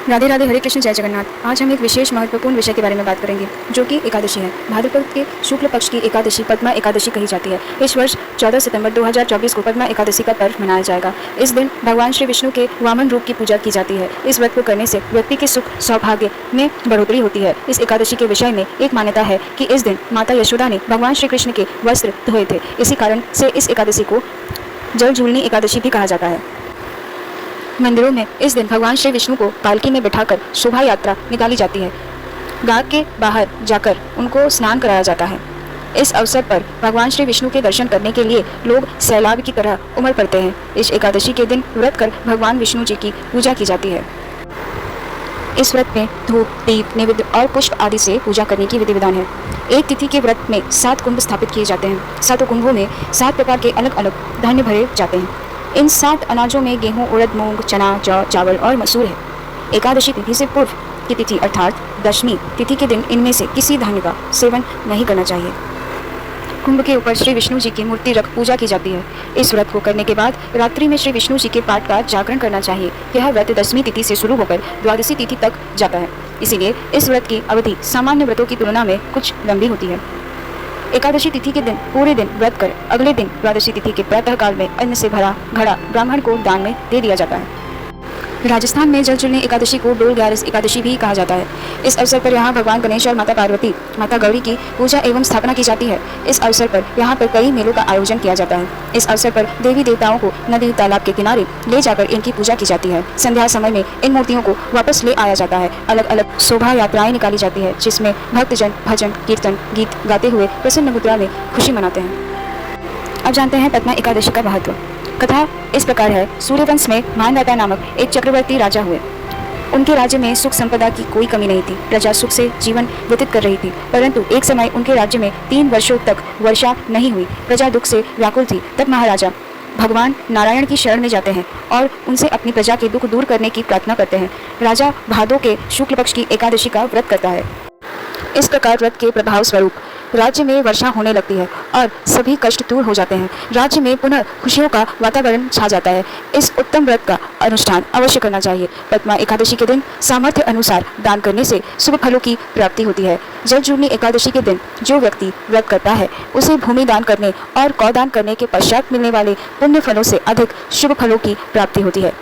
राधे राधे, हरे कृष्ण, जय जगन्नाथ। आज हम एक विशेष महत्वपूर्ण विषय के बारे में बात करेंगे जो कि एकादशी है। भाद्रपद के शुक्ल पक्ष की एकादशी पद्मा एकादशी कही जाती है। इस वर्ष 14 सितंबर 2024 को पद्मा एकादशी का पर्व मनाया जाएगा। इस दिन भगवान श्री विष्णु के वामन रूप की पूजा की जाती है। इस व्रत को करने से व्यक्ति के सुख सौभाग्य में बढ़ोतरी होती है। इस एकादशी के विषय में एक मान्यता है कि इस दिन माता यशोदा ने भगवान श्री कृष्ण के वस्त्र धोए थे। इसी कारण से इस एकादशी को जल झूलनी एकादशी भी कहा जाता है। मंदिरों में इस दिन भगवान श्री विष्णु को पालकी में बिठाकर शोभा यात्रा निकाली जाती है। गांव के बाहर जाकर उनको स्नान कराया जाता है। इस अवसर पर भगवान श्री विष्णु के दर्शन करने के लिए लोग सैलाब की तरह उमड़ पड़ते हैं। इस एकादशी के दिन व्रत कर भगवान विष्णु जी की पूजा की जाती है। इस व्रत में धूप, दीप, नैवेद्य और पुष्प आदि से पूजा करने की विधि विधान है। एक तिथि के व्रत में 7 कुंभ स्थापित किए जाते हैं। 7 कुंभों में 7 प्रकार के अलग अलग धान्य भरे जाते हैं। इन 7 अनाजों में गेहूं, उड़द, मूंग, चना, जौ, चावल और मसूर है। एकादशी तिथि से पूर्व की तिथि अर्थात दशमी तिथि के दिन इनमें से किसी धान्य का सेवन नहीं करना चाहिए। कुंभ के ऊपर श्री विष्णु जी की मूर्ति रख पूजा की जाती है। इस व्रत को करने के बाद रात्रि में श्री विष्णु जी के पाठ का जागरण करना चाहिए। यह व्रत दशमी तिथि से शुरू होकर द्वादशी तिथि तक जाता है। इसीलिए इस व्रत की अवधि सामान्य व्रतों की तुलना में कुछ लंबी होती है। एकादशी तिथि के दिन पूरे दिन व्रत कर अगले दिन द्वादशी तिथि के प्रातः काल में अन्न से भरा घड़ा ब्राह्मण को दान में दे दिया जाता है। राजस्थान में जल झूलनी एकादशी को डोल ग्यारस एकादशी भी कहा जाता है। इस अवसर पर यहाँ भगवान गणेश और माता पार्वती, माता गौरी की पूजा एवं स्थापना की जाती है। इस अवसर पर यहाँ पर कई मेलों का आयोजन किया जाता है। इस अवसर पर देवी देवताओं को नदी तालाब के किनारे ले जाकर इनकी पूजा की जाती है। संध्या समय में इन मूर्तियों को वापस ले आया जाता है। अलग अलग शोभा यात्राएं निकाली जाती है जिसमें भक्तजन भजन कीर्तन गीत गाते हुए प्रसन्न मुद्रा में खुशी मनाते हैं। अब जानते हैं पद्मा एकादशी का महत्व। कथा इस प्रकार है। सूर्यवंश में मानदाता नामक एक चक्रवर्ती राजा हुए। उनके राज्य में सुख संपदा की कोई कमी नहीं थी। प्रजा सुख से जीवन व्यतीत कर रही थी। परंतु एक समय उनके राज्य में 3 वर्षों तक वर्षा नहीं हुई। प्रजा दुख से व्याकुल थी। तब महाराजा भगवान नारायण की शरण में जाते हैं और उनसे अपनी प्रजा के दुख दूर करने की प्रार्थना करते हैं। राजा भादों के शुक्ल पक्ष की एकादशी का व्रत करता है। इस प्रकार व्रत के प्रभाव स्वरूप राज्य में वर्षा होने लगती है और सभी कष्ट दूर हो जाते हैं। राज्य में पुनः खुशियों का वातावरण छा जाता है। इस उत्तम व्रत का अनुष्ठान अवश्य करना चाहिए। पद्मा एकादशी के दिन सामर्थ्य अनुसार दान करने से शुभ फलों की प्राप्ति होती है। जल झूलनी एकादशी के दिन जो व्यक्ति व्रत करता है उसे भूमि दान करने और गौ दान करने के पश्चात मिलने वाले पुण्य फलों से अधिक शुभ फलों की प्राप्ति होती है।